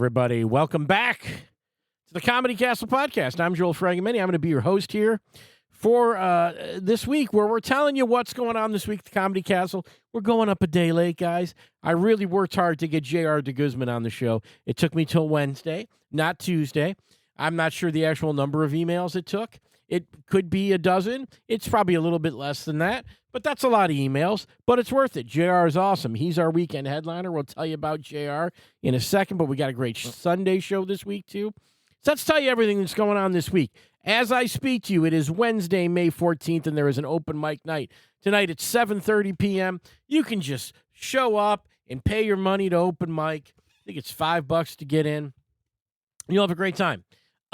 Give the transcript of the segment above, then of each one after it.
everybody. Welcome back to the Comedy Castle podcast. I'm Joel Fragomeni. I'm going to be your host here for this week, where we're telling you what's going on this week at the Comedy Castle. We're going up a day late, guys. I really worked hard to get J.R. de Guzman on the show. It took me till Wednesday, not Tuesday. I'm not sure the actual number of emails it took. It could be a dozen. It's probably a little bit less than that, but that's a lot of emails, but it's worth it. JR is awesome. He's our weekend headliner. We'll tell you about JR in a second, but we got a great Sunday show this week, too. So let's tell you everything that's going on this week. As I speak to you, it is Wednesday, May 14th, and there is an open mic night. Tonight at 7:30 p.m. You can just show up and pay your money to open mic. I think it's $5 to get in. You'll have a great time.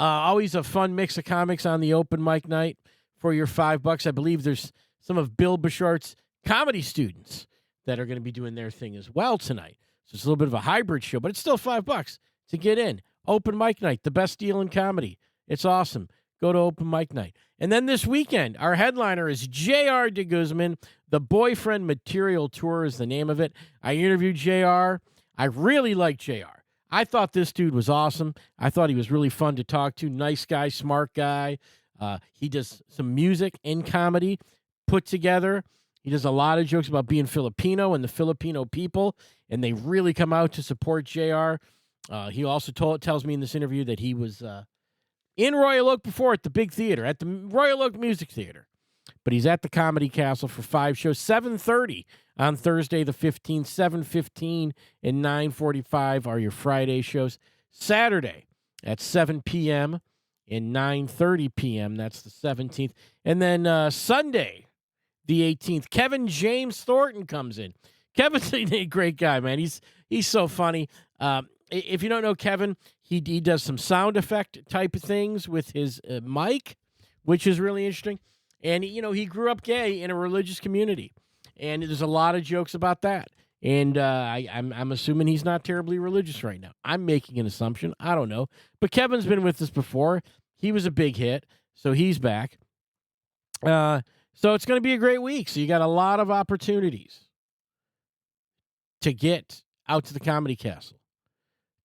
Always a fun mix of comics on the open mic night for your $5. I believe there's some of Bill Bichart's comedy students that are going to be doing their thing as well tonight. So it's a little bit of a hybrid show, but it's still $5 to get in. Open mic night, the best deal in comedy. It's awesome. Go to open mic night. And then this weekend, our headliner is J.R. de Guzman. The Boyfriend Material Tour is the name of it. I interviewed J.R. I really like J.R. I thought this dude was awesome. I thought he was really fun to talk to. Nice guy, smart guy. He does some music and comedy put together. He does a lot of jokes about being Filipino and the Filipino people, and they really come out to support JR. He also tells me in this interview that he was in Royal Oak before at the big theater, at the Royal Oak Music Theater. But he's at the Comedy Castle for 5 shows, 7:30 on Thursday the 15th, 7:15 and 9:45 are your Friday shows. Saturday at 7 p.m. and 9:30 p.m., that's the 17th. And then Sunday the 18th, Kevin James Thornton comes in. Kevin's a great guy, man. He's so funny. If you don't know Kevin, he does some sound effect type of things with his mic, which is really interesting. And, you know, he grew up gay in a religious community, and there's a lot of jokes about that. And I'm assuming he's not terribly religious right now. I'm making an assumption. I don't know. But Kevin's been with us before. He was a big hit, so he's back. So it's going to be a great week. So you got a lot of opportunities to get out to the Comedy Castle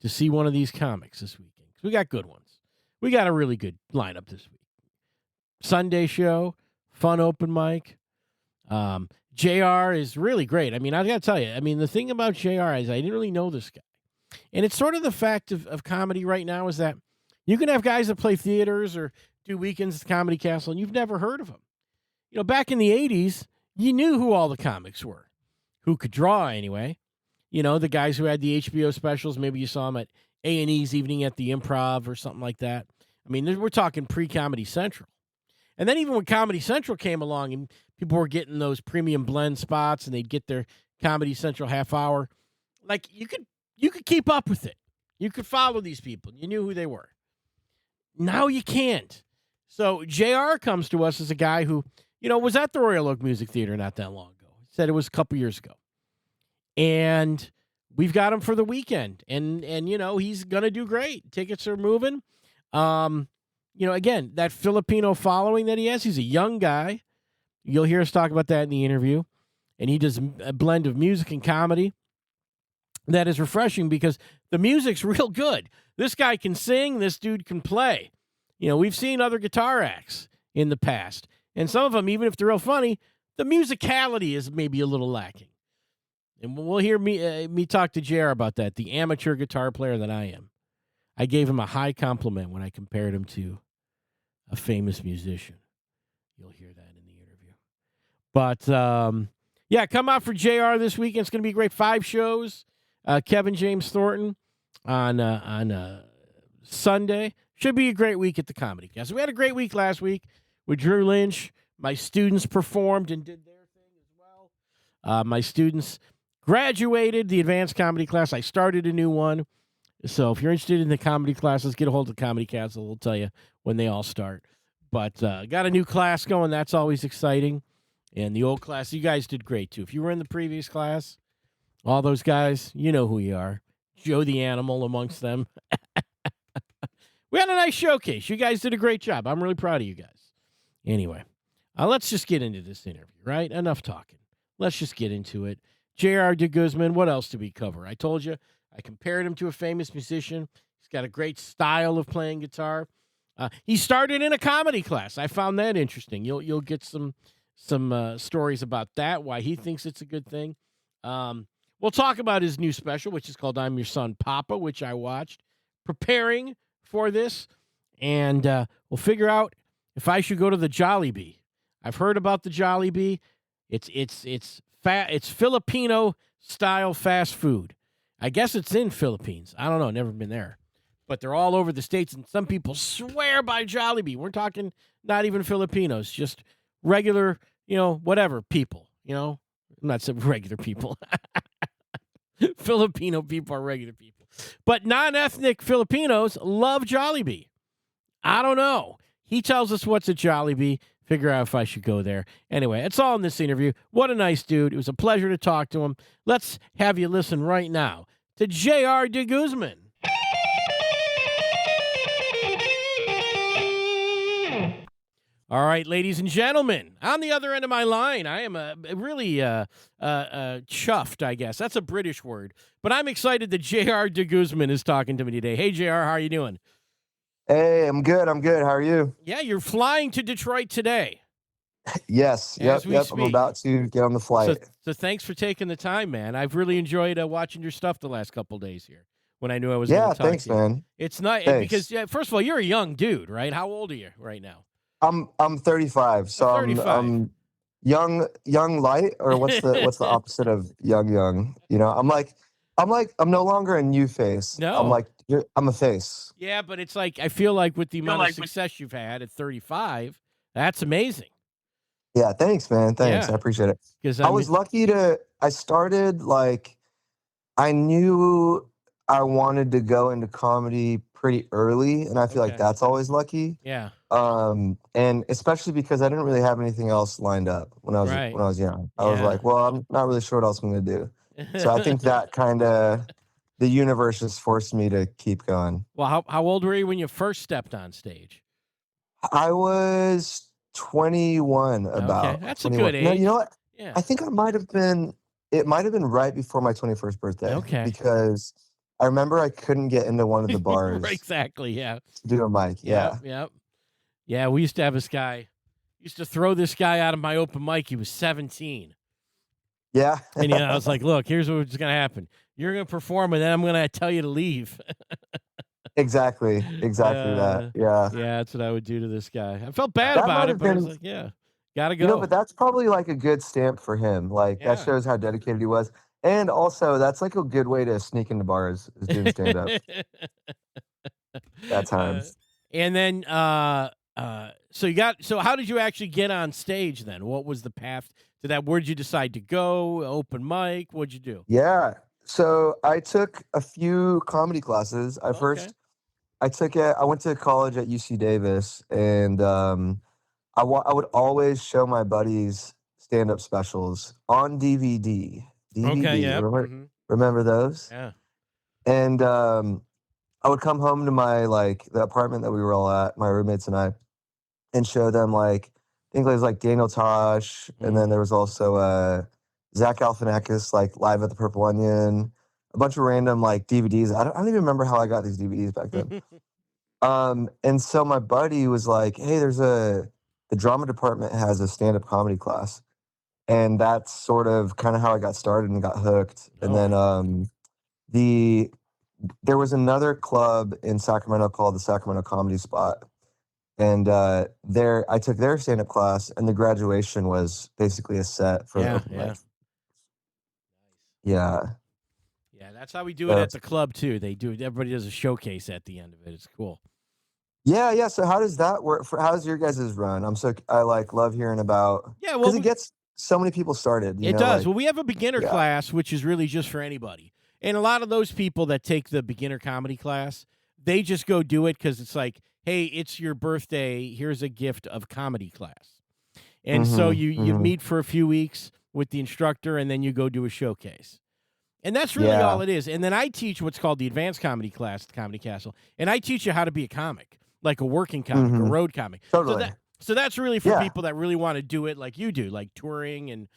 to see one of these comics this weekend. We got good ones. We got a really good lineup this week. Sunday show, fun open mic. JR is really great. I mean, I got to tell you, the thing about JR is I didn't really know this guy. And it's sort of the fact of comedy right now is that you can have guys that play theaters or do weekends at the Comedy Castle, and you've never heard of them. You know, back in the 80s, you knew who all the comics were, who could draw anyway. You know, the guys who had the HBO specials, maybe you saw them at A&E's Evening at the Improv or something like that. I mean, we're talking pre-Comedy Central. And then even when Comedy Central came along and people were getting those premium blend spots and they'd get their Comedy Central half hour, like you could keep up with it. You could follow these people. You knew who they were. Now you can't. So JR comes to us as a guy who, you know, was at the Royal Oak Music Theater not that long ago. He said it was a couple years ago. And we've got him for the weekend. And you know, he's going to do great. Tickets are moving. You know, again, that Filipino following that he has, he's a young guy. You'll hear us talk about that in the interview. And he does a blend of music and comedy that is refreshing because the music's real good. This guy can sing. This dude can play. You know, we've seen other guitar acts in the past. And some of them, even if they're real funny, the musicality is maybe a little lacking. And we'll hear me talk to JR about that, the amateur guitar player that I am. I gave him a high compliment when I compared him to a famous musician. You'll hear that in the interview. But, yeah, come out for JR this weekend. It's going to be great. 5 shows. Kevin James Thornton on Sunday. Should be a great week at the Comedy Castle. We had a great week last week with Drew Lynch. My students performed and did their thing as well. My students graduated the advanced comedy class. I started a new one. So if you're interested in the comedy classes, get a hold of the Comedy Castle. We'll tell you when they all start. But got a new class going. That's always exciting. And the old class, you guys did great, too. If you were in the previous class, all those guys, you know who you are. Joe the Animal amongst them. We had a nice showcase. You guys did a great job. I'm really proud of you guys. Anyway, let's just get into this interview, right? Enough talking. Let's just get into it. J.R. de Guzman, what else do we cover? I told you I compared him to a famous musician. He's got a great style of playing guitar. He started in a comedy class. I found that interesting. You'll get some stories about that, why he thinks it's a good thing. We'll talk about his new special, which is called I'm Your Son, Papa, which I watched preparing for this. And we'll figure out if I should go to the Jollibee. I've heard about the Jollibee. It's Filipino style fast food. I guess it's in Philippines. I don't know. Never been there. But they're all over the States, and some people swear by Jollibee. We're talking not even Filipinos, just regular, whatever people, I'm not saying regular people. Filipino people are regular people. But non-ethnic Filipinos love Jollibee. I don't know. He tells us what's at Jollibee. Figure out if I should go there. Anyway, it's all in this interview. What a nice dude. It was a pleasure to talk to him. Let's have you listen right now to J.R. de Guzman. All right, ladies and gentlemen, on the other end of my line, I am really chuffed, I guess. That's a British word. But I'm excited that J.R. de Guzman is talking to me today. Hey, J.R., how are you doing? Hey, I'm good. How are you? Yeah, you're flying to Detroit today. Yes. Yep. I'm about to get on the flight. So thanks for taking the time, man. I've really enjoyed watching your stuff the last couple days here when I knew I was going to talk to you. Yeah, thanks, man. It's nice because, first of all, you're a young dude, right? How old are you right now? I'm 35, so 35. I'm young light, or what's the opposite of young? I'm no longer a new face. No. I'm a face. Yeah, but it's like I feel like with the amount of success you've had at 35, that's amazing. Yeah, thanks, man. Thanks. Yeah. I appreciate it. Because I was lucky I started I knew I wanted to go into comedy pretty early, and I feel like that's always lucky. Yeah. And especially because I didn't really have anything else lined up when I was young. I was like, well, I'm not really sure what else I'm going to do. So I think that kind of the universe just forced me to keep going. Well, how old were you when you first stepped on stage? I was 21. About that's 21. A good age. No, you know what? Yeah. I think it might have been right before my 21st birthday. Okay. Because I remember I couldn't get into one of the bars. Exactly. Yeah. To do a mic. Yeah. Yep. Yeah, we used to have this guy. Used to throw this guy out of my open mic. He was 17. Yeah. And I was like, look, here's what's going to happen. You're going to perform, and then I'm going to tell you to leave. Exactly that. Yeah. Yeah, that's what I would do to this guy. I felt bad about it, but I was like, yeah, got to go. But that's probably a good stamp for him. That shows how dedicated he was. And also, that's a good way to sneak into bars, is doing stand-up. At times. And then, so how did you actually get on stage then? What was the path to that? Where'd you decide to go? Open mic? What'd you do? Yeah. So I took a few comedy classes. I went to college at UC Davis, and I would always show my buddies stand-up specials on DVD. Okay, yeah. Remember those? Yeah. And I would come home to my the apartment that we were all at, my roommates and I, and show them I think it was Daniel Tosh, and then there was also Zach Galifianakis live at the Purple Onion, a bunch of random DVDs. I don't even remember how I got these DVDs back then. And so my buddy was like, "Hey, the drama department has a stand-up comedy class," and that's sort of kind of how I got started and got hooked. And then there was another club in Sacramento called the Sacramento Comedy Spot. And I took their stand-up class, and the graduation was basically a set for the open mic. Yeah. Yeah, that's how we do it at the club, too. Everybody does a showcase at the end of it. It's cool. Yeah. So how does that work? How's your guys' run? I love hearing about... Yeah, well... Because it gets so many people started. It does. Well, we have a beginner class, which is really just for anybody. And a lot of those people that take the beginner comedy class, they just go do it because it's like, hey, it's your birthday. Here's a gift of comedy class. And so you meet for a few weeks with the instructor, and then you go do a showcase. And that's really all it is. And then I teach what's called the advanced comedy class at the Comedy Castle. And I teach you how to be a comic, like a working comic, a road comic. Totally. So that's really for people that really want to do it like you do, like touring and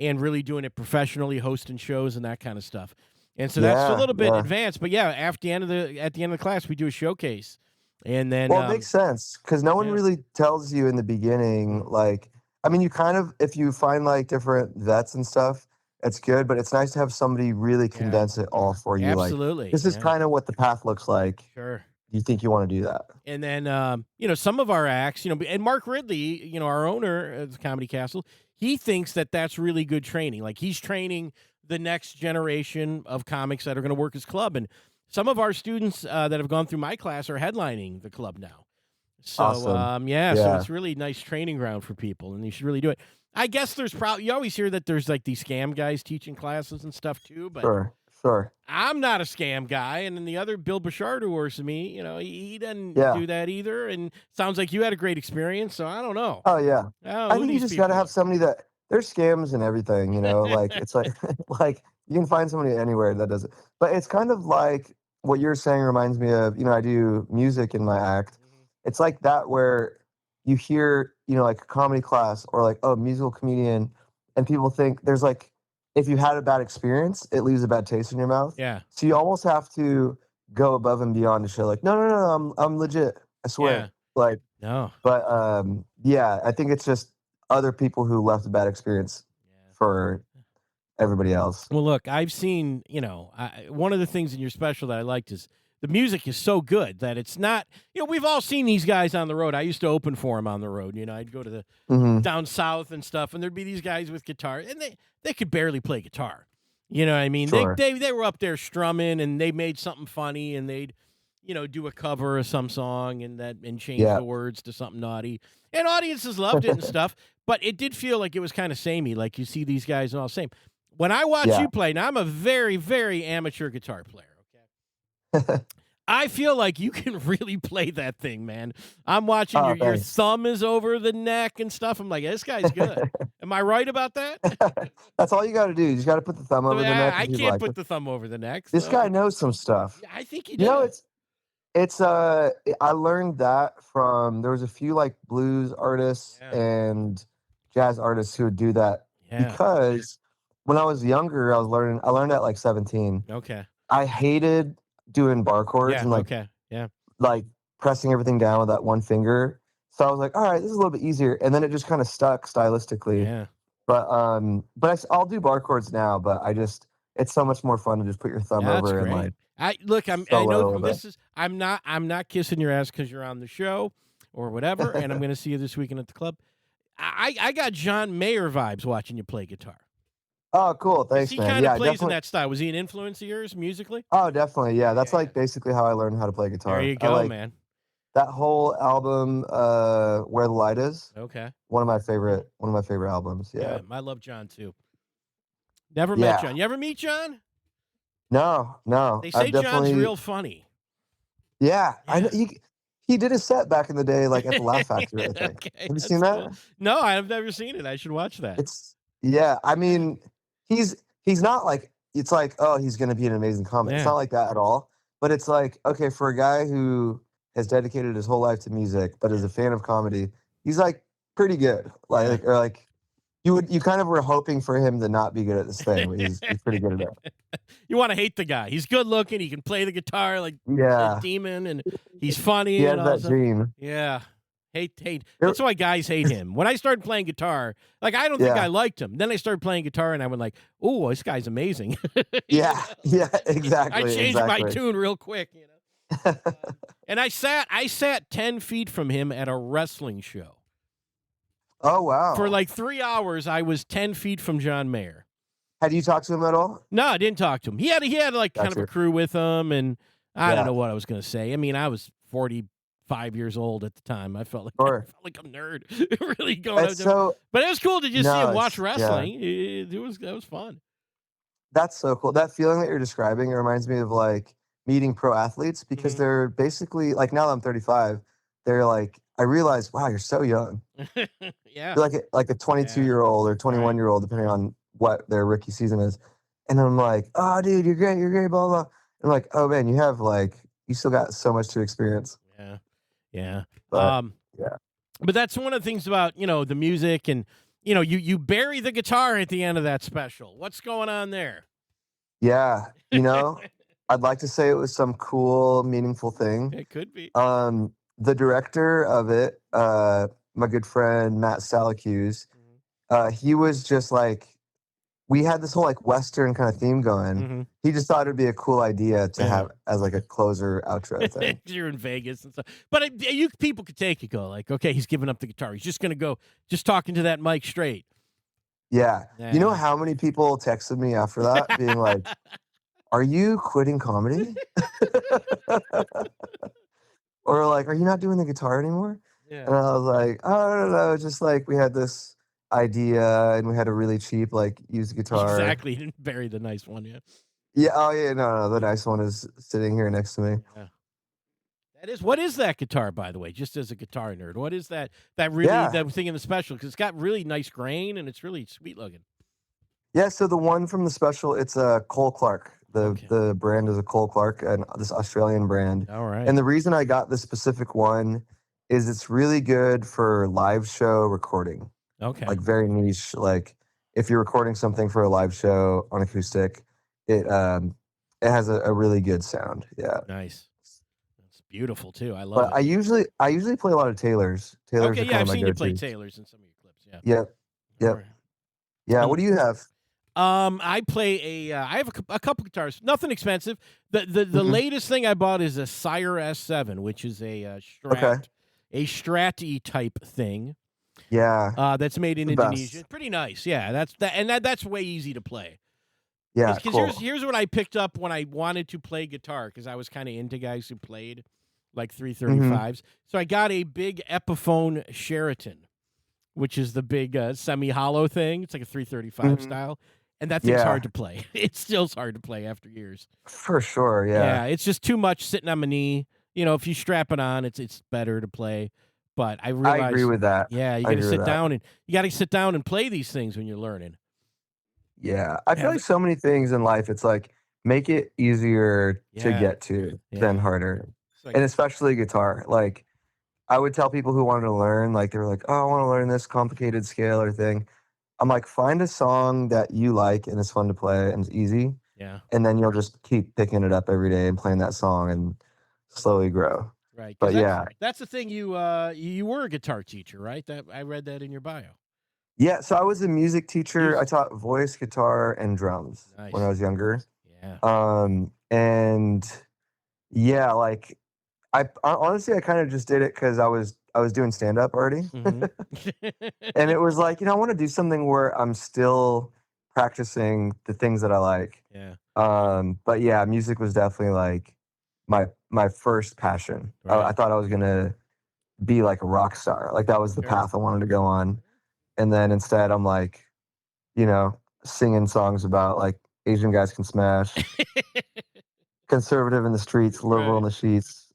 really doing it professionally, hosting shows and that kind of stuff. And so that's a Yeah, little bit yeah. advanced. But yeah, at the end of the class, we do a showcase, and then Well, it makes sense because no one yeah, really tells you in the beginning. mm, Like, I mean, you kind of, if you find like different vets and stuff, it's good, but it's nice to have somebody really yeah, condense it all for you. Like, absolutely, this is yeah, kind of what the path looks like. sure. Do you think you want to do that? And then, some of our acts, and Mark Ridley, our owner of the Comedy Castle, he thinks that that's really good training. Like he's training the next generation of comics that are going to work his club. And some of our students that have gone through my class are headlining the club now. So, Awesome. so Yeah, it's really nice training ground for people, and you should really do it. I guess there's probably you always hear that there's like these scam guys teaching classes and stuff too, but sure, sure. I'm not a scam guy, and then the other Bill Bouchard who works with me, he doesn't Yeah. do that either. And sounds like you had a great experience, so I don't know. Oh, yeah. I don't know I who think you these just got to people have somebody that there's scams and everything, like it's like like you can find somebody anywhere that does it. But it's kind of like what you're saying reminds me of, I do music in my act. It's like that where you hear, like a comedy class or like, oh, musical comedian, and people think there's like if you had a bad experience, it leaves a bad taste in your mouth. yeah, So you almost have to go above and beyond to show like, no, no, no, I'm legit. I yeah, swear. Like no, but, yeah, I think it's just other people who left a bad experience yeah. for everybody else. Well, look, I've seen, one of the things in your special that I liked is the music is so good that it's not, we've all seen these guys on the road. I used to open for them on the road. I'd go to the Mhm. down south and stuff, and there'd be these guys with guitar, and they could barely play guitar. You know what I mean? They Sure. they they were up there strumming, and they made something funny, and they'd do a cover of some song and change Yeah. the words to something naughty, and audiences loved it and stuff. But it did feel like it was kind of samey. Like you see these guys and all the same. When I watch Yeah. you play, now I'm a very very amateur guitar player. Okay. I feel like you can really play that thing, man. I'm watching Oh, your thanks. thumb is over the neck and stuff. I'm like, this guy's good. Am I right about that? That's all you gotta do. You just gotta put the thumb I over mean, the neck I and people can't like, put the thumb over the neck. "This So guy knows some stuff." yeah, I think he You know, did. I learned that from there was a few, like, blues artists Yeah, and jazz artists who would do that yeah. because when I was younger, I learned at, like, 17. Okay. I hated doing bar chords Yeah. and, Okay. Yeah. like, pressing everything down with that one finger. So I was like, "Alright, this is a little bit easier," and then it just kinda stuck stylistically. Yeah. But I'll do bar chords now, but it's so much more fun to just put your thumb That's over and, great. like, I look. I solo it a know little this is. I'm not kissing your ass because you're on the show or whatever. And I'm bit. going to see you this weekend at the club. I got John Mayer vibes watching you play guitar. Oh, cool, 'Cause thanks, he man. kind of Yeah, plays in definitely. that style. Was he an influence of yours musically? Oh, definitely, yeah, that's, Yeah. like, basically how I learned how to play There guitar. you I go, like man. that whole album, Where the Light Is, Okay. one of my favorite albums, yeah. Yeah, I love John too. Never met Yeah. John. You ever meet John? No, no, They say I've John's definitely real funny. yeah, I know Yeah. he did a set back in the day, like, at the Laugh Factory, I think. Okay, Have you seen that's that? cool. No, I've never seen it. I should watch that. It's yeah, I Yeah. mean, he's not like it's like, "Oh, he's gonna be an amazing comic." It's Yeah. not like that at all, but it's like, okay, for a guy who has dedicated his whole life to music, but is Yeah. a fan of comedy, he's, like, pretty good. Yeah. Like or, like, you kind of were hoping for him to not be good at this thing, but he's pretty good at it. You want to hate the guy. He's good looking. He can play the guitar like a Yeah, demon, and he's he funny and has all that that stuff. gene. Yeah. Hate. There That's why guys hate him. When I started playing guitar, like I don't think I yeah. liked him. Then I started playing guitar, and I went like, "Oh, this guy's amazing." You Yeah, know? yeah, I exactly, changed my exactly. tune real quick. And I sat 10 feet from him at a wrestling show. Oh, For wow. like 3 hours, I was 10 feet from John Mayer. Had you talked to him at all? No, I didn't talk to him. He had like kind of a Gotcha. crew with him, and I don't Yeah, know what I was going to say. I mean, I was 45 years old at the time. I felt like I sure. felt like a nerd, really going up It's to. so But it was cool to just see no, him watch it's yeah. wrestling. That was fun. That's so cool. That feeling that you're describing, it reminds me of like meeting pro athletes because Hmm. they're basically like now that I'm 35, they're like, I realize, wow, you're so young. Yeah, You're like a 22 yeah, year old or right. 21-year old, depending on what their rookie season is. And I'm like, oh, dude, you're great, blah, blah. And I'm like, oh man, you still got so much to experience. Yeah, yeah. But yeah. But that's one of the things about the music, and you bury the guitar at the end of that special. What's going on there? Yeah, I'd like to say it was some cool, meaningful thing. It could be. The director of it, my good friend Matt Salacuse, he was just like, we had this whole like Western kind of theme going. Mm-hmm. He just thought it'd be a cool idea to Yeah. have as like a closer outro thing. You're in Vegas and stuff, but you people could take it. Go like, okay, he's giving up the guitar. He's just gonna go, just talking to that mic straight. Yeah. You know Yeah. how many people texted me after that being like, "Are you quitting comedy?" Or like, "Are you not doing the guitar anymore?" And Yeah. I was like, "Oh, no, just like we had this idea and we had a really cheap like used guitar." Exactly. You didn't bury the nice one. Yeah. Yeah, oh yeah, no, the nice one is sitting here next to me. Yeah. That is. What is that guitar, by the way? Just as a guitar nerd, what is that? That Yeah. thing in the special, because it's got really nice grain and it's really sweet looking. Yeah, so the one from the special, it's a Cole Clark. Okay. The brand is a Cole Clark, and this Australian brand. All right. And the reason I got this specific one is it's really good for live show recording. Okay. Like very niche. Like if you're recording something for a live show on acoustic, it has a really good sound. Yeah. Nice. It's beautiful too. I love But it. I usually play a lot of Taylors. Taylors Okay. are Yeah, kind I've of my seen you play go-tos. Taylors in some of your clips. Yeah. Yep. All Yep. right. Yeah. What do you have? I play I have a couple guitars, nothing expensive. The Mhm. latest thing I bought is a Sire S7, which is a Okay. Strat-y type thing. Yeah. That's made in The Indonesia. best. Pretty nice. Yeah, that's way easy to play. Yeah. Because Cool. here's what I picked up when I wanted to play guitar, because I was kind of into guys who played like 335s. So I got a big Epiphone Sheraton, which is the big semi-hollow thing. It's like a 335 style. And that thing's Yeah. hard to play. It still's hard to play after years. For sure. Yeah, Yeah. it's just too much sitting on my knee. If you strap it on, it's better to play. But I realized, I agree with that. yeah, you I got to agree with that. sit down and play these things when you're learning. Yeah. I feel Have like so many things in life, it's like make it easier to Yeah, get to than yeah. harder. It's like, And especially guitar. Like I would tell people who wanted to learn, like they were like, "Oh, I want to learn this complicated scale or thing." I'm like, find a song that you like and it's fun to play and it's easy, yeah, and then you'll just keep picking it up every day and playing that song and slowly grow. right. But Because yeah, that's the thing. You were a guitar teacher, right? That I read that in your bio. yeah. So I was a music teacher. I Music. taught voice, guitar, and drums when I Nice. was younger. Yeah. And yeah, like honestly, I kind of just did it because I was doing stand up already, Hmm. and it was like I want to do something where I'm still practicing the things that I like. Yeah. But yeah, music was definitely like my first passion. I Right. thought I was gonna be like a rock star. Like that was the Sure. path I wanted to go on. And then instead I'm like, singing songs about like Asian guys can smash, conservative in the streets, liberal in Right. the sheets.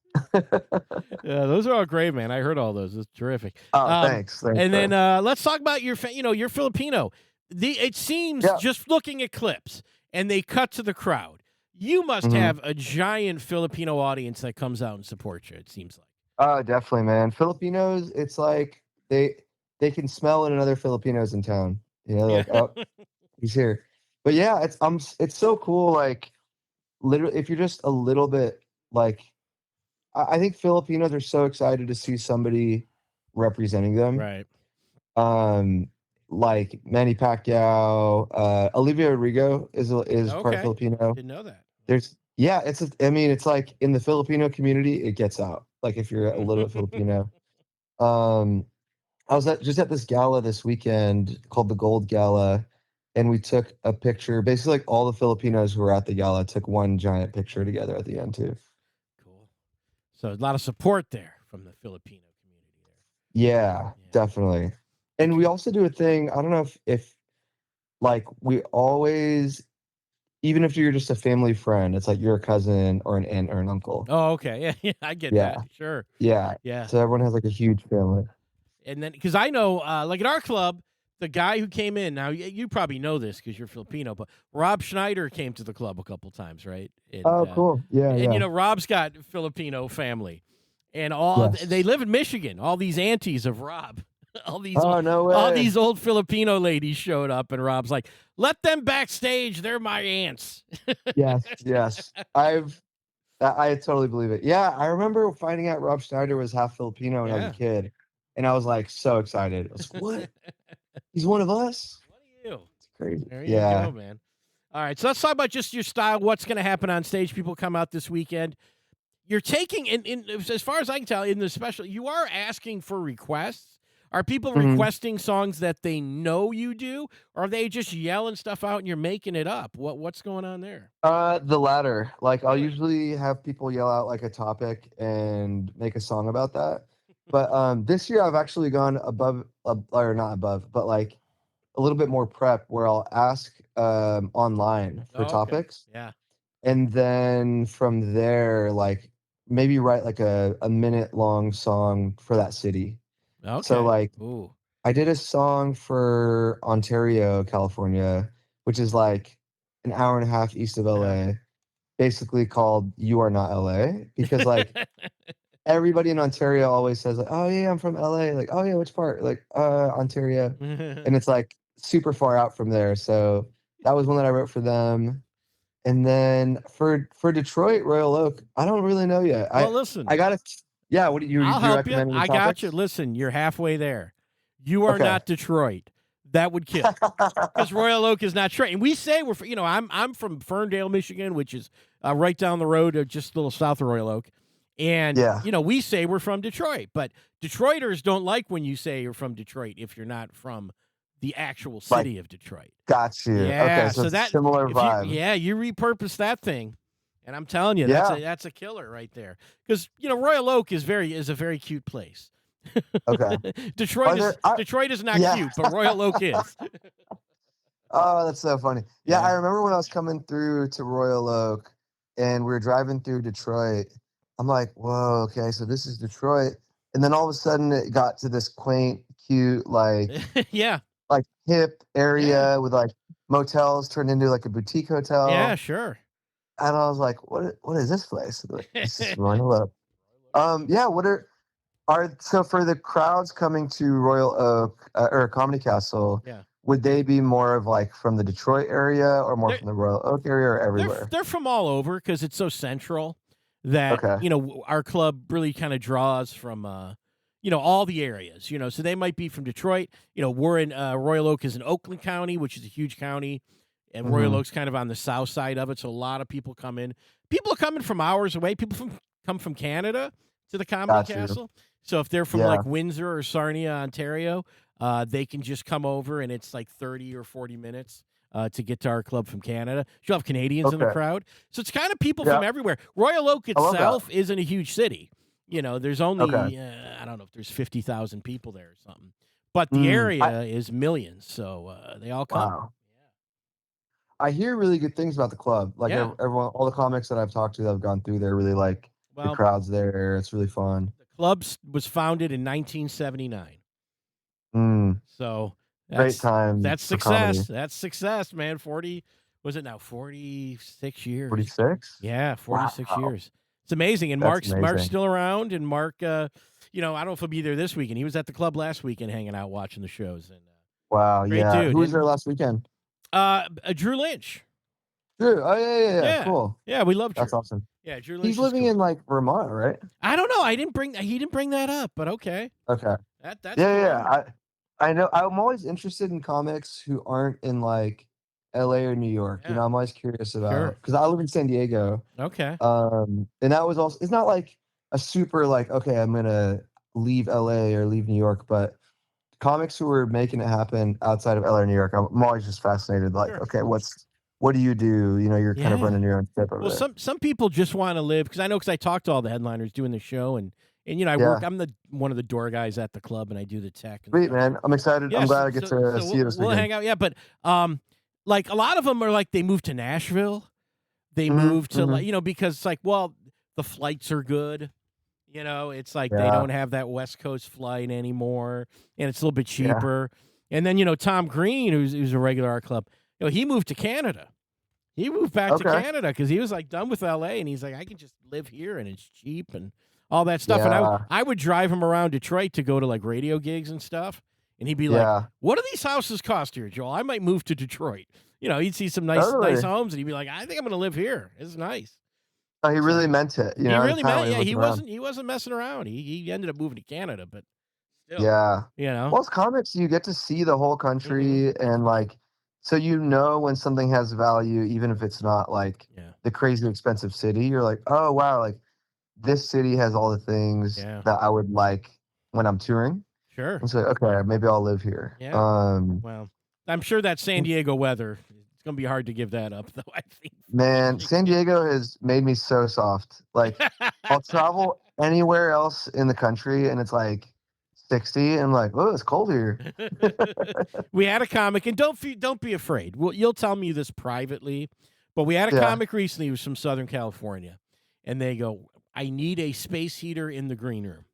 Yeah, those are all great, man. I heard all those. It's terrific. Oh, thanks. Thanks, And then bro. let's talk about you're Filipino. It seems, Yeah. just looking at clips and they cut to the crowd, you must Mhm. have a giant Filipino audience that comes out and supports you. It seems like. Oh, definitely, man. Filipinos, it's like they can smell another Filipinos in town. They're Yeah. like, oh, he's here. But yeah, it's so cool. Like literally, if you're just a little bit like, I think Filipinos are so excited to see somebody representing them. Right. Like Manny Pacquiao, Olivia Rodrigo is part Okay. Filipino. Didn't know that. I mean, it's like in the Filipino community, it gets out. Like if you're a little bit Filipino. Um, I was just at this gala this weekend called the Gold Gala, and we took a picture. Basically, like all the Filipinos who were at the gala took one giant picture together at the end too. Cool. So a lot of support there from the Filipino community there. Yeah, Yeah. definitely. And we also do a thing. I don't know if like we always, even if you're just a family friend, it's like you're a cousin or an aunt or an uncle. Oh, okay. Yeah, yeah, I get Yeah, that. Sure. yeah. Yeah. So everyone has like a huge family. And then, because I know, like at our club, the guy who came in, now you probably know this because you're Filipino, but Rob Schneider came to the club a couple times, right? And, Oh, cool. Yeah, and yeah. Rob's got Filipino family, and they Yes. live in Michigan. All these aunties of Rob. all these Oh, no all way. these old Filipino ladies showed up, and Rob's like, "Let them backstage. They're my aunts." Yes, yes. I totally believe it. Yeah, I remember finding out Rob Schneider was half Filipino when I was a Yeah. kid, and I was like so excited. I was like, "What? He's one of us?" What are you? It's crazy. There you Yeah. go, man. All right, so let's talk about just your style. What's going to happen on stage? People come out this weekend. You're taking, as far as I can tell, in the special, you are asking for requests. Are people Mhm. requesting songs that they know you do, or are they just yelling stuff out and you're making it up? What's going on there? The latter. Like, I'll Really? usually have people yell out like a topic and make a song about that. But this year I've actually gone above, or not above, but like a little bit more prep where I'll ask online for Oh, okay. topics, Yeah. and then from there, like maybe write like a minute long song for that city. So Okay. like Ooh. I did a song for Ontario, California, which is like an hour and a half east of Uh-huh. LA, basically called "You Are Not LA," because like everybody in Ontario always says like, "Oh yeah, I'm from LA." Like, "Oh yeah, which part?" Like, Ontario, and it's like super far out from there. So that was one that I wrote for them. And then for Detroit, Royal Oak, I don't really know yet. Well, listen, I gotta, yeah. What do I'll you help you. recommend any I got you. topics? Listen, you're halfway there. You are Okay. not Detroit. That would kill. Because Royal Oak is not Detroit, and we say we're. I'm from Ferndale, Michigan, which is right down the road, just a little south of Royal Oak, and Yeah. we say we're from Detroit, but Detroiters don't like when you say you're from Detroit if you're not from the actual Like, city of Detroit. got you. Okay, Yeah, so so it's a that similar if you vibe. you repurpose that thing, and I'm telling you Yeah. that's a killer right there. Because Royal Oak is a very cute place. Okay. Detroit Are is there? I, Detroit is not yeah. cute, but Royal Oak is. Oh, that's so funny. Yeah, I Yeah. remember when I was coming through to Royal Oak, and we were driving through Detroit. I'm like, whoa, okay, so this is Detroit. And then all of a sudden, it got to this quaint, cute, Yeah. like hip Yeah. area with like motels turned into like a boutique Yeah, hotel. sure. And I was like, what is this place? They're like, this is Royal Oak. Yeah, what are so for the crowds coming to Royal Oak or Comedy Castle, Yeah. would they be more of like from the Detroit area or more They're from the Royal Oak area or they're everywhere? they're from all over because it's so central that Okay. our club really kind of draws from all the areas. So they might be from Detroit. We're in Royal Oak is in Oakland County, which is a huge county, and Royal Hmm. Oak's kind of on the south side of it. So a lot of people come in. People are coming from hours away. Come from Canada to the Comedy Got you. Castle. So if they're from Yeah. like Windsor or Sarnia, Ontario, they can just come over, and it's like 30 or 40 minutes to get to our club from Canada. You'll have Canadians in the Okay. crowd. So it's kind of people Yeah. from everywhere. Royal Oak I love that. itself isn't a huge city. There's Okay. only, I don't know if there's 50,000 people there or something. But the I area is millions. So they all come. wow. I hear really good things about the club. Like Yeah. everyone, all the comics that I've talked to that have gone through there really like the Well, crowds there. It's really fun. the club was founded in 1979. Mm, So great that's time that's for comedy. success. That's success, man. 40, was it now 46 years? 46? Yeah, 46 Wow. years. It's amazing. And That's Mark's amazing. still around. And Mark, I don't know if he'll be there this weekend. He was at the club last weekend hanging out watching the shows. And Wow. great Yeah. dude. Who was And there last weekend? Drew Lynch. Drew. Oh yeah. Yeah. Cool. Yeah, we love That's Drew. awesome. Yeah, Drew He's Lynch is living cool. in like Vermont, right? I don't know. He didn't bring that up, but okay. Okay. That's Yeah, cool. yeah. I know. I'm always interested in comics who aren't in like LA or New York. Yeah. I'm always curious Sure. about because I live in San Diego. Okay. And that was also it's not like a super like okay, I'm gonna leave LA or leave New York, but comics who are making it happen outside of LA or New York, I'm always just fascinated. Like, Sure. okay, what do you do? You're kind of Yeah. running your own ship over Well, there. some people just want to live because I talk to all the headliners doing the show, and I Yeah. work. I'm one of the door guys at the club, and I do the tech and Sweet stuff. man. I'm excited. I'm Yes, glad I get to so see you this we'll weekend. hang out. Yeah, but like a lot of them are like they moved to Nashville. They Hmm. moved to Hmm. because it's like the flights are good. It's like they Yeah. don't have that West Coast flight anymore, and it's a little bit Yeah. cheaper. And then Tom Green, who's a regular at our club, he moved to Canada. He moved back to Okay. Canada because he was like done with LA, and he's like, I can just live here, and it's cheap, and all that stuff. And Yeah. I would drive him around Detroit to go to like radio gigs and stuff. And he'd be like, Yeah. "What do these houses cost here, Joel? I might move to Detroit." He'd see some nice Totally. homes, and he'd be like, "I think I'm going to live here. It's nice." Oh, he So, really meant it. he At the really time meant, when yeah. was He around. wasn't messing around. He ended up moving to Canada, but still, Yeah. you know. Well, as comics, you get to see the whole Mhm. country and like, so when something has value, even if it's not like Yeah, the crazy expensive city, you're like, oh wow, like this city has all the things yeah, that I would like when I'm touring. sure, And so, okay, maybe I'll live here. yeah. Well, I'm sure that San Diego weather. It's going to be hard to give that up, though. I think. Man, San Diego has made me so soft. Like, I'll travel anywhere else in the country and it's like 60 and I'm like, oh, it's cold here. We had a comic, and don't be afraid. Well, you'll tell me this privately, but we had a Yeah. comic recently who was from Southern California, and they go, "I need a space heater in the green room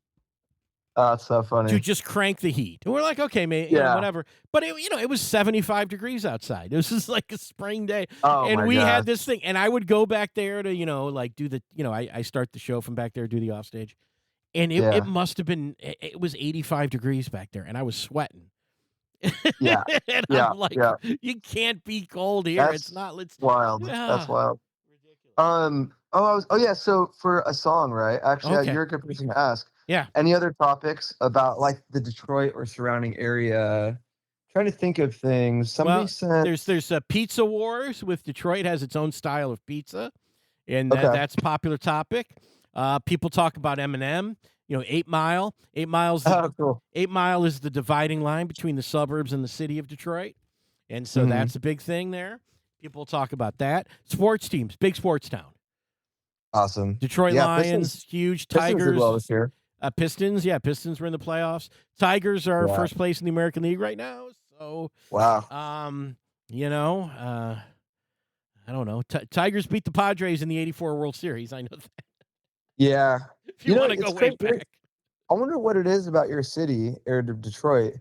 Oh, it's so to funny. just crank the heat." And we're like, "Okay, man, Yeah. whatever." But it was 75 degrees outside. It was just like a spring day, Oh and my we had gosh. this thing, and I would go back there to like do the I start the show from back there, do the offstage, and it Yeah. must have been it was 85 degrees back there, and I was sweating. Yeah. And Yeah. I'm like, Yeah. you can't be cold here. It's That's not. Let's. wild. That's Ah, wild. ridiculous. Oh yeah, so for a song, right? Actually, Okay. you're a good person to ask. Yeah. Any other topics about like the Detroit or surrounding area? Trying to think of things. Somebody Well, sent. there's a pizza wars with Detroit has its own style of pizza, and Okay. that's a popular topic. People talk about Eminem. 8 Mile. 8 Miles. Oh, cool. 8 Mile is the dividing line between the suburbs and the city of Detroit, and so Mhm. that's a big thing there. People talk about that. Sports teams, big sports town. Awesome. Detroit Yeah, Lions, huge. Pistons did well Tigers, this year. Pistons. Yeah, Pistons were in the playoffs. Tigers are Yeah. first place in the American League right now. So, Wow. I don't know. Tigers beat the Padres in the '84 World Series. I know that. Yeah. If you want to It's go way great. back. I wonder what it is about your city or Detroit.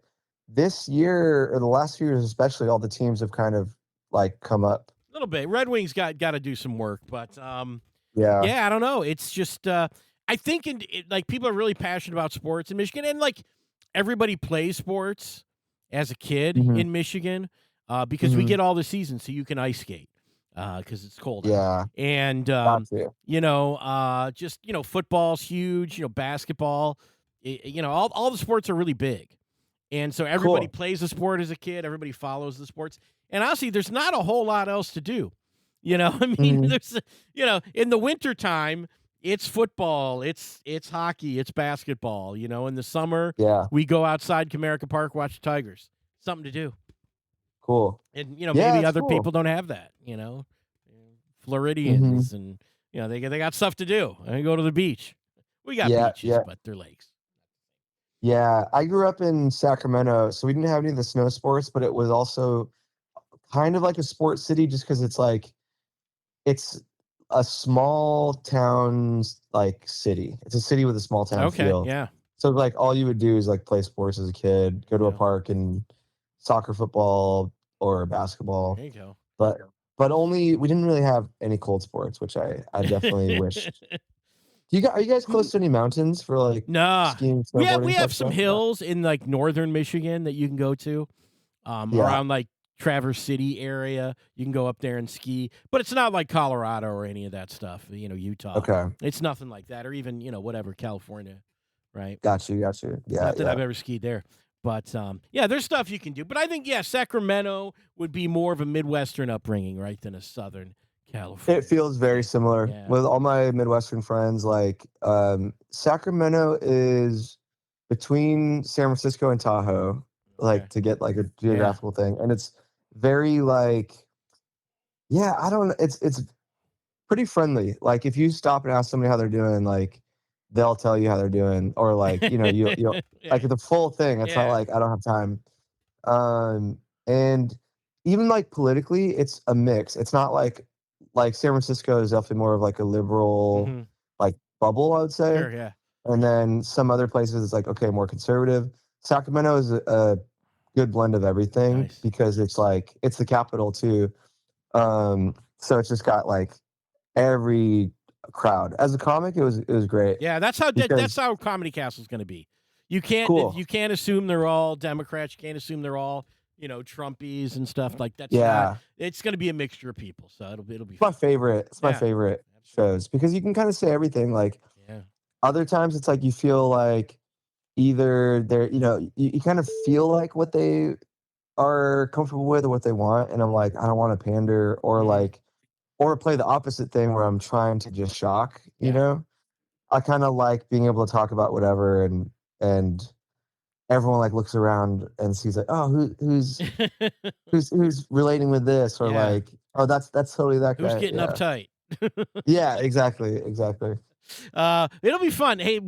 This year or the last few years, especially, all the teams have kind of like come up. A little bit. Red Wings got to do some work, but Yeah. yeah, I don't know. It's just I think like people are really passionate about sports in Michigan, and like everybody plays sports as a kid Mhm. in Michigan because we Mhm. get all the seasons, so you can ice skate because it's cold out. Yeah. And Got to. just football's huge. Basketball. All the sports are really big, and so everybody Cool. plays the sport as a kid. Everybody follows the sports, and honestly, there's not a whole lot else to do. I mean, Mhm. there's in the wintertime, it's football, it's hockey, it's basketball. In the summer, Yeah. we go outside Comerica Park, watch the Tigers. Something to do. Cool. And Yeah, maybe that's other cool. people don't have that. Floridians, Mhm. and they got stuff to do. And go to the beach. We got Yeah. beaches, Yeah. but they're lakes. Yeah. I grew up in Sacramento, so we didn't have any of the snow sports, but it was also kind of like a sports city just because it's a small town like city. It's a city with a small town Okay, feel. yeah. So like all you would do is like play sports as a kid, go to a Yeah. park and soccer, football, or basketball. There you go. But only we didn't really have any cold sports, which I definitely wished. Are you guys close to any mountains for like Nah. skiing, We snowboarding have type some stuff? hills in like northern Michigan that you can go to. Yeah. Around like Traverse City area. You can go up there and ski, but it's not like Colorado or any of that stuff. Utah. Okay. It's nothing like that, or even whatever California, right? Got you. Yeah. Not that Yeah. I've ever skied there, but yeah, there's stuff you can do. But I think Sacramento would be more of a Midwestern upbringing, right, than a Southern California. It feels very similar Yeah. with all my Midwestern friends. Like Sacramento is between San Francisco and Tahoe, like Okay. to get like a geographical thing, and it's very like, yeah, I don't know. It's pretty friendly. Like if you stop and ask somebody how they're doing, like they'll tell you how they're doing, or like you Yeah. like the full thing. It's not Yeah. like I don't have time. And even like politically, it's a mix. It's not like San Francisco is definitely more of like a liberal Mhm. like bubble, I would say. Sure, yeah. And then some other places it's like okay, more conservative. Sacramento is a good blend of everything Nice. because it's like it's the capital too. So it's just got like every crowd. As a comic, it was great. Yeah, that's how because Comedy Castle's going to be. cool. You can't assume they're all Democrats. You can't assume they're all Trumpies and stuff like that's not. Yeah, It's going to be a mixture of people, so it'll be it's my fun. favorite. It's my Yeah, favorite absolutely. shows because you can kind of say everything. Like Yeah, other times, it's like you feel like either they're you kind of feel like what they are comfortable with or what they want, and I'm like, I don't want to pander or Mhm. or play the opposite thing where I'm trying to just shock. Yeah. I kind of like being able to talk about whatever and everyone like looks around and sees like, oh, who's relating with this or Yeah. like, oh, that's totally that Who's guy. getting Yeah. uptight? Yeah, exactly. It'll be fun. Hey,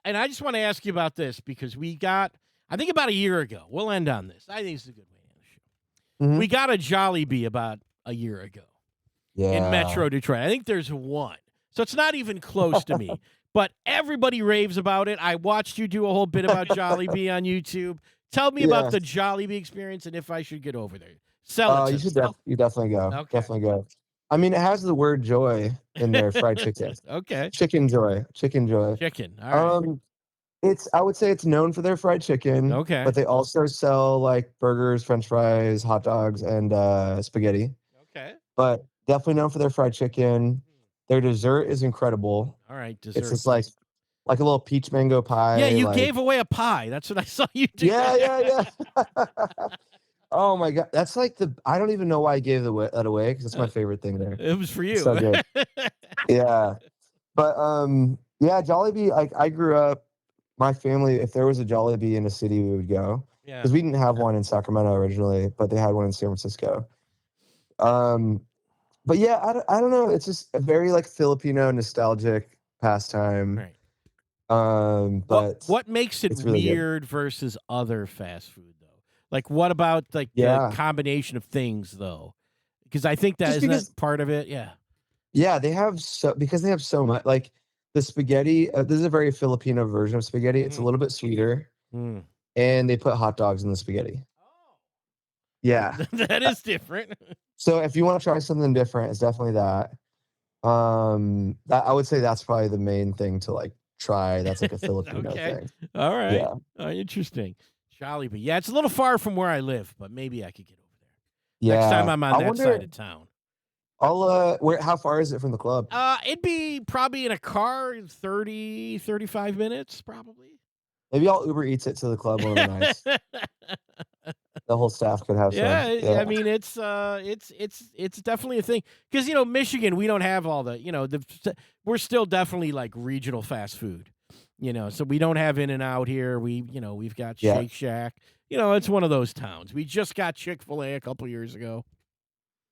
and I just want to ask you about this because I think about a year ago. We'll end on this. I think it's a good way to end the show. Hmm. We got a Jollibee about a year ago in Yeah. Metro Detroit. I think there's one. So it's not even close to me. But everybody raves about it. I watched you do a whole bit about Jollibee on YouTube. Tell me about Yeah. the Jollibee experience and if I should get over there. Sell it You to should me. you definitely go. Okay. Definitely go. I mean, it has the word joy in there, fried chicken. Okay. Chicken joy. Chicken joy. Chicken. All right. I would say it's known for their fried chicken, Okay. but they also sell like burgers, french fries, hot dogs, and spaghetti. Okay. But definitely known for their fried chicken. Their dessert is incredible. All right. It's Dessert. just like a little peach mango pie. Yeah, you like, gave away a pie. That's what I saw you do. Yeah. Oh my god, that's like I don't even know why I gave that away because it's my favorite thing there. It was for you. It's so good. Yeah, but yeah, Jollibee. Like I grew up, my family. If there was a Jollibee in a city, we would go Yeah. because we didn't have one in Sacramento originally, but they had one in San Francisco. But yeah, I don't know. It's just a very like Filipino nostalgic pastime. Right. But what makes it really weird versus other fast food though? Like what about like the combination of things though? Because I think that isn't part of it. Yeah. Yeah, because they have so much like the spaghetti. This is a very Filipino version of spaghetti. It's a little bit sweeter, and they put hot dogs in the spaghetti. Oh, yeah, that is different. So if you want to try something different, it's definitely that. That I would say that's probably the main thing to like try. That's like a Filipino thing. All right. Yeah. Interesting. Jollibee. Yeah, it's a little far from where I live, but maybe I could get over there. Yeah. Next time I'm on that side of town. How far is it from the club? It'd be probably in a car 30, 35 minutes, probably. Maybe I'll Uber Eats it to the club one of the nights. The whole staff could have some. Yeah, I mean it's definitely a thing because Michigan we don't have all the we're still definitely like regional fast food, so we don't have In-N-Out here. We've got Shake Shack. It's one of those towns. We just got Chick-fil-A a couple years ago.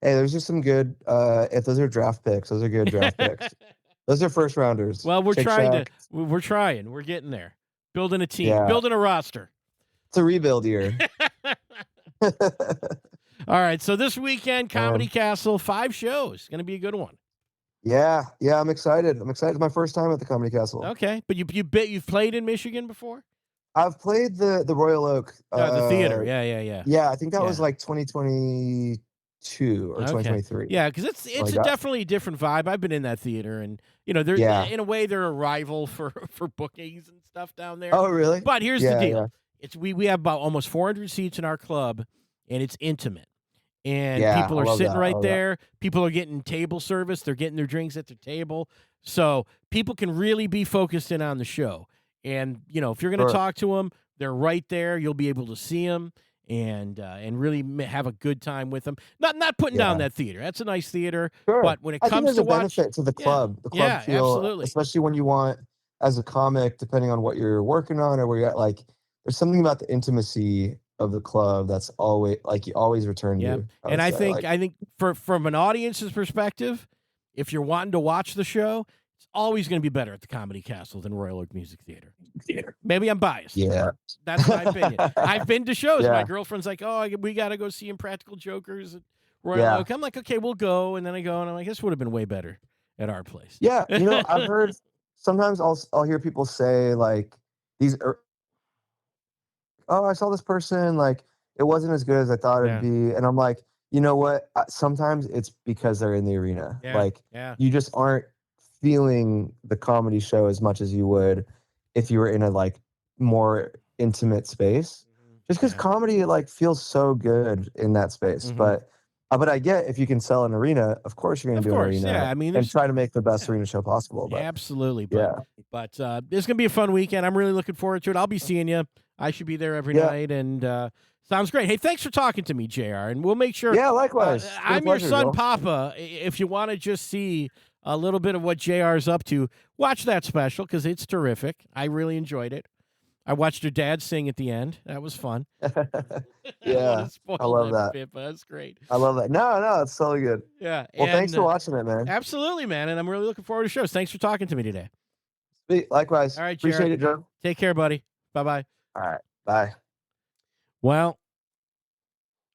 Hey, there's just some good. If those are draft picks, those are good draft picks. Those are first rounders. Well, we're trying. We're getting there. Building a team. Building a roster. It's a rebuild year. All right. So this weekend, Comedy Castle, 5 shows. Going to be a good one. Yeah. I'm excited. It's my first time at the Comedy Castle. Okay, but you've played in Michigan before? I've played the Royal Oak. The theater. Yeah. Yeah, I think that was like 2022 or 2023. Yeah, because it's definitely a different vibe. I've been in that theater, and they're in a way they're a rival for bookings and stuff down there. Oh, really? But here's the deal: we have about almost 400 seats in our club, and it's intimate. And people are sitting right there. People are getting table service. They're getting their drinks at their table, so people can really be focused in on the show. And if you're going to talk to them, they're right there. You'll be able to see them. And really have a good time with them. Not putting down that theater. That's a nice theater. Sure. But when it comes to benefit to the club, the club feel, absolutely. Especially when you want, as a comic, depending on what you're working on or where you're at, like there's something about the intimacy of the club that's always like you always return to. And I think from an audience's perspective, if you're wanting to watch the show, it's always going to be better at the Comedy Castle than Royal Oak Music Theater. Maybe I'm biased. Yeah. That's my opinion. I've been to shows. My girlfriend's like, oh, we got to go see Impractical Jokers at Royal Oak. I'm like, okay, we'll go. And then I go, and I'm like, this would have been way better at our place. Yeah. I've heard sometimes I'll hear people say like I saw this person, like it wasn't as good as I thought it'd be. And I'm like, you know what? Sometimes it's because they're in the arena. You just aren't feeling the comedy show as much as you would if you were in a like more intimate space. Just because comedy like feels so good in that space. But I get if you can sell an arena, of course you're going Of to do an course, arena yeah. I mean, and try to make the best arena show possible. But absolutely. yeah, But this is going to be a fun weekend. I'm really looking forward to it. I'll be seeing you. I should be there every night. And sounds great. Hey, thanks for talking to me, JR. And we'll make sure. Yeah, likewise. It's been a I'm your pleasure, son, Joel. Papa. If you want to just see a little bit of what JR's up to, watch that special because it's terrific. I really enjoyed it. I watched your dad sing at the end. That was fun. Yeah, I love that. Pippa. That's great. I love that. No, it's totally good. Yeah. Well, thanks for watching it, man. Absolutely, man. And I'm really looking forward to shows. Thanks for talking to me today. Likewise. All right, appreciate Jared. it, Joe. Take care, buddy. Bye-bye. All right, bye. Well,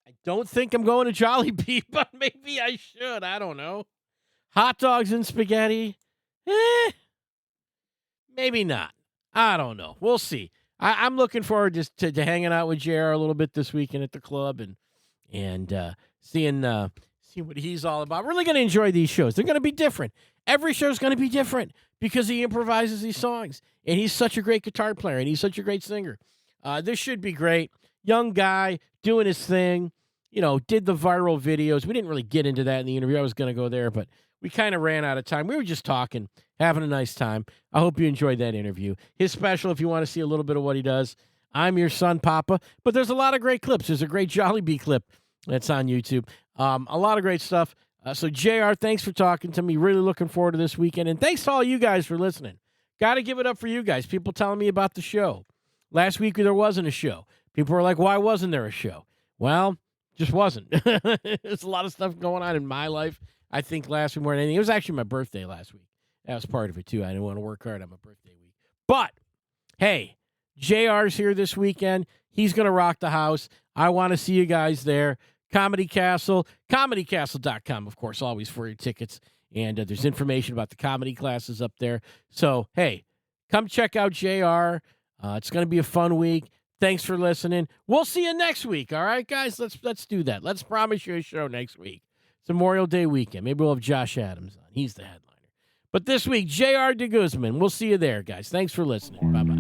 I don't think I'm going to Jollibee, but maybe I should. I don't know. Hot dogs and spaghetti? Maybe not. I don't know. We'll see. I'm looking forward to hanging out with JR a little bit this weekend at the club and seeing what he's all about. Really going to enjoy these shows. They're going to be different. Every show's going to be different because he improvises these songs, and he's such a great guitar player, and he's such a great singer. This should be great. Young guy doing his thing, did the viral videos. We didn't really get into that in the interview. I was going to go there, but we kind of ran out of time. We were just talking, having a nice time. I hope you enjoyed that interview. His special, if you want to see a little bit of what he does, I'm Your Son, Papa. But there's a lot of great clips. There's a great Jollibee clip that's on YouTube. A lot of great stuff. So, JR, thanks for talking to me. Really looking forward to this weekend. And thanks to all you guys for listening. Got to give it up for you guys. People telling me about the show. Last week, there wasn't a show. People were like, why wasn't there a show? Well, just wasn't. There's a lot of stuff going on in my life. I think last week more than anything. It was actually my birthday last week. That was part of it, too. I didn't want to work hard on my birthday week. But, hey, JR's here this weekend. He's going to rock the house. I want to see you guys there. Comedy Castle, comedycastle.com, of course, always for your tickets. And there's information about the comedy classes up there. So, hey, come check out JR. It's going to be a fun week. Thanks for listening. We'll see you next week. All right, guys? Let's do that. Let's promise you a show next week. It's Memorial Day weekend. Maybe we'll have Josh Adams on. He's the headliner. But this week, JR de Guzman. We'll see you there, guys. Thanks for listening. Bye-bye.